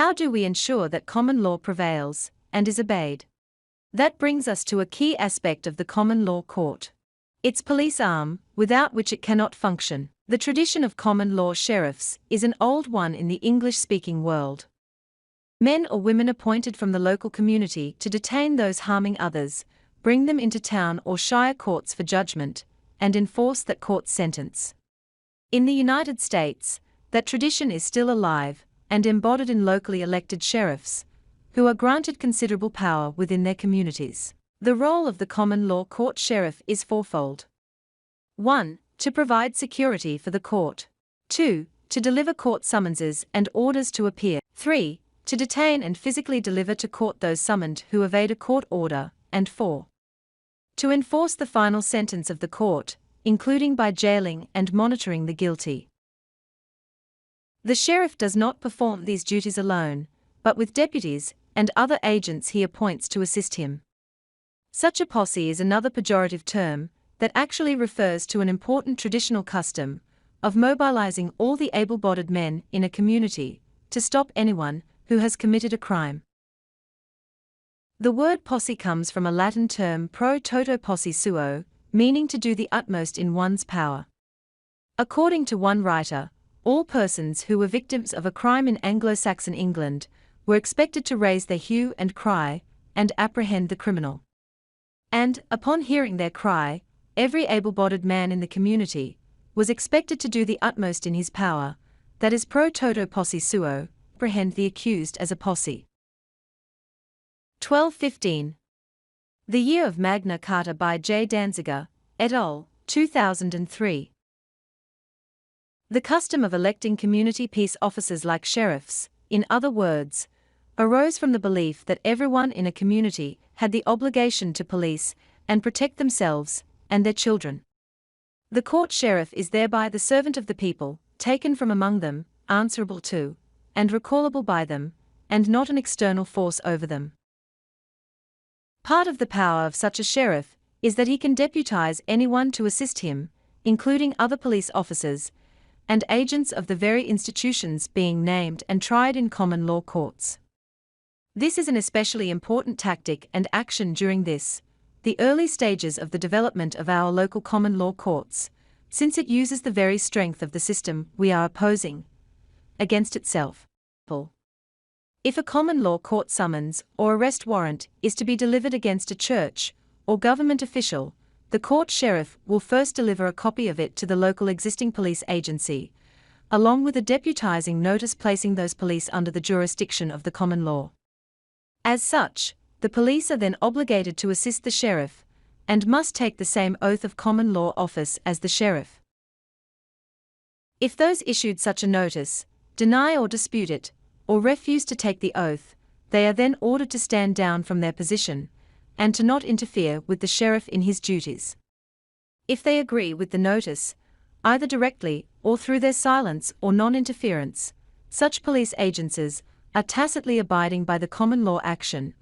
How do we ensure that common law prevails and is obeyed? That brings us to a key aspect of the common law court. Its police arm, without which it cannot function. The tradition of common law sheriffs is an old one in the English-speaking world. Men or women appointed from the local community to detain those harming others, bring them into town or shire courts for judgment, and enforce that court's sentence. In the United States, that tradition is still alive and embodied in locally elected sheriffs, who are granted considerable power within their communities. The role of the common law court sheriff is fourfold. 1. To provide security for the court. 2. To deliver court summonses and orders to appear. 3. To detain and physically deliver to court those summoned who evade a court order. And 4. To enforce the final sentence of the court, including by jailing and monitoring the guilty. The sheriff does not perform these duties alone, but with deputies and other agents he appoints to assist him. Such a posse is another pejorative term that actually refers to an important traditional custom of mobilizing all the able-bodied men in a community to stop anyone who has committed a crime. The word posse comes from a Latin term pro toto posse suo, meaning to do the utmost in one's power. According to one writer, all persons who were victims of a crime in Anglo-Saxon England were expected to raise their hue and cry and apprehend the criminal. And, upon hearing their cry, every able-bodied man in the community was expected to do the utmost in his power, that is pro toto posse suo, apprehend the accused as a posse. 1215. The Year of Magna Carta by J. Danziger, et al., 2003. The custom of electing community peace officers like sheriffs, in other words, arose from the belief that everyone in a community had the obligation to police and protect themselves and their children. The court sheriff is thereby the servant of the people, taken from among them, answerable to, and recallable by them, and not an external force over them. Part of the power of such a sheriff is that he can deputize anyone to assist him, including other police officers and agents of the very institutions being named and tried in common law courts. This is an especially important tactic and action during the early stages of the development of our local common law courts, since it uses the very strength of the system we are opposing against itself. If a common law court summons or arrest warrant is to be delivered against a church or government official, the court sheriff will first deliver a copy of it to the local existing police agency, along with a deputizing notice placing those police under the jurisdiction of the common law. As such, the police are then obligated to assist the sheriff, and must take the same oath of common law office as the sheriff. If those issued such a notice deny or dispute it, or refuse to take the oath, they are then ordered to stand down from their position, and to not interfere with the sheriff in his duties. If they agree with the notice, either directly or through their silence or non-interference, such police agencies are tacitly abiding by the common law action,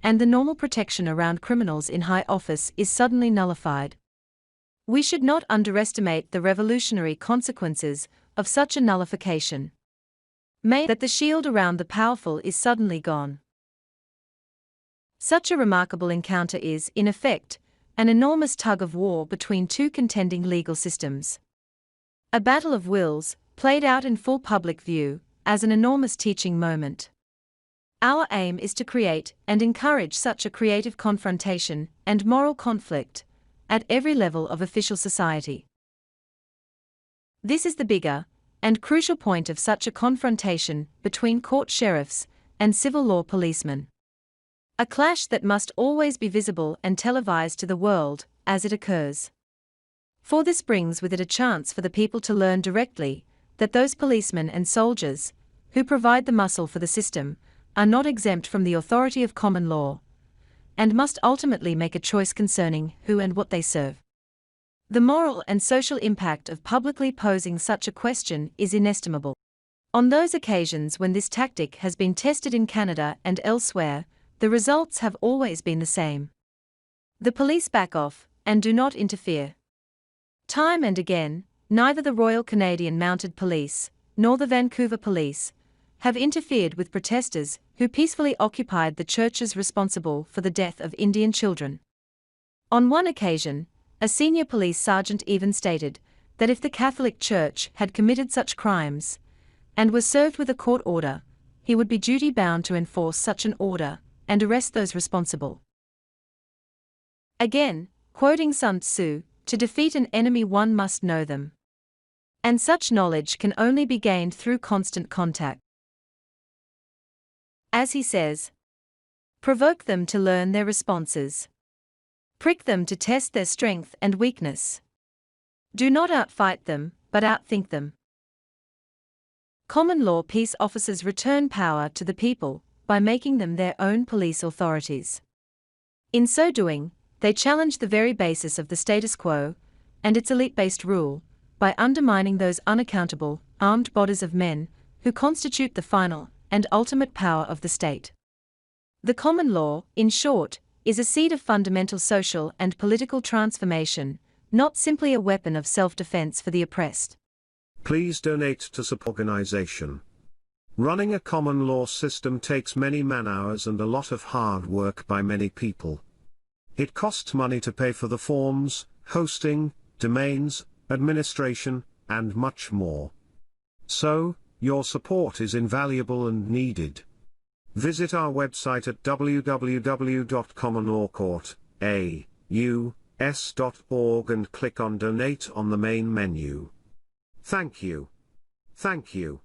and the normal protection around criminals in high office is suddenly nullified. We should not underestimate the revolutionary consequences of such a nullification. May that the shield around the powerful is suddenly gone. Such a remarkable encounter is, in effect, an enormous tug of war between two contending legal systems. A battle of wills, played out in full public view, as an enormous teaching moment. Our aim is to create and encourage such a creative confrontation and moral conflict at every level of official society. This is the bigger and crucial point of such a confrontation between court sheriffs and civil law policemen. A clash that must always be visible and televised to the world as it occurs. For this brings with it a chance for the people to learn directly that those policemen and soldiers who provide the muscle for the system are not exempt from the authority of common law, and must ultimately make a choice concerning who and what they serve. The moral and social impact of publicly posing such a question is inestimable. On those occasions when this tactic has been tested in Canada and elsewhere, the results have always been the same. The police back off and do not interfere. Time and again, neither the Royal Canadian Mounted Police nor the Vancouver Police, have interfered with protesters who peacefully occupied the churches responsible for the death of Indian children. On one occasion, a senior police sergeant even stated that if the Catholic Church had committed such crimes and was served with a court order, he would be duty-bound to enforce such an order and arrest those responsible. Again, quoting Sun Tzu, to defeat an enemy one must know them. And such knowledge can only be gained through constant contact. As he says, provoke them to learn their responses. Prick them to test their strength and weakness. Do not outfight them, but outthink them. Common law peace officers return power to the people by making them their own police authorities. In so doing, they challenge the very basis of the status quo and its elite-based rule by undermining those unaccountable, armed bodies of men who constitute the final and ultimate power of the state. The common law, in short, is a seed of fundamental social and political transformation, not simply a weapon of self-defense for the oppressed. Please donate to support organization. Running a common law system takes many man-hours and a lot of hard work by many people. It costs money to pay for the forms, hosting, domains, administration, and much more. So, your support is invaluable and needed. Visit our website at www.commonlawcourt.org and click on Donate on the main menu. Thank you. Thank you.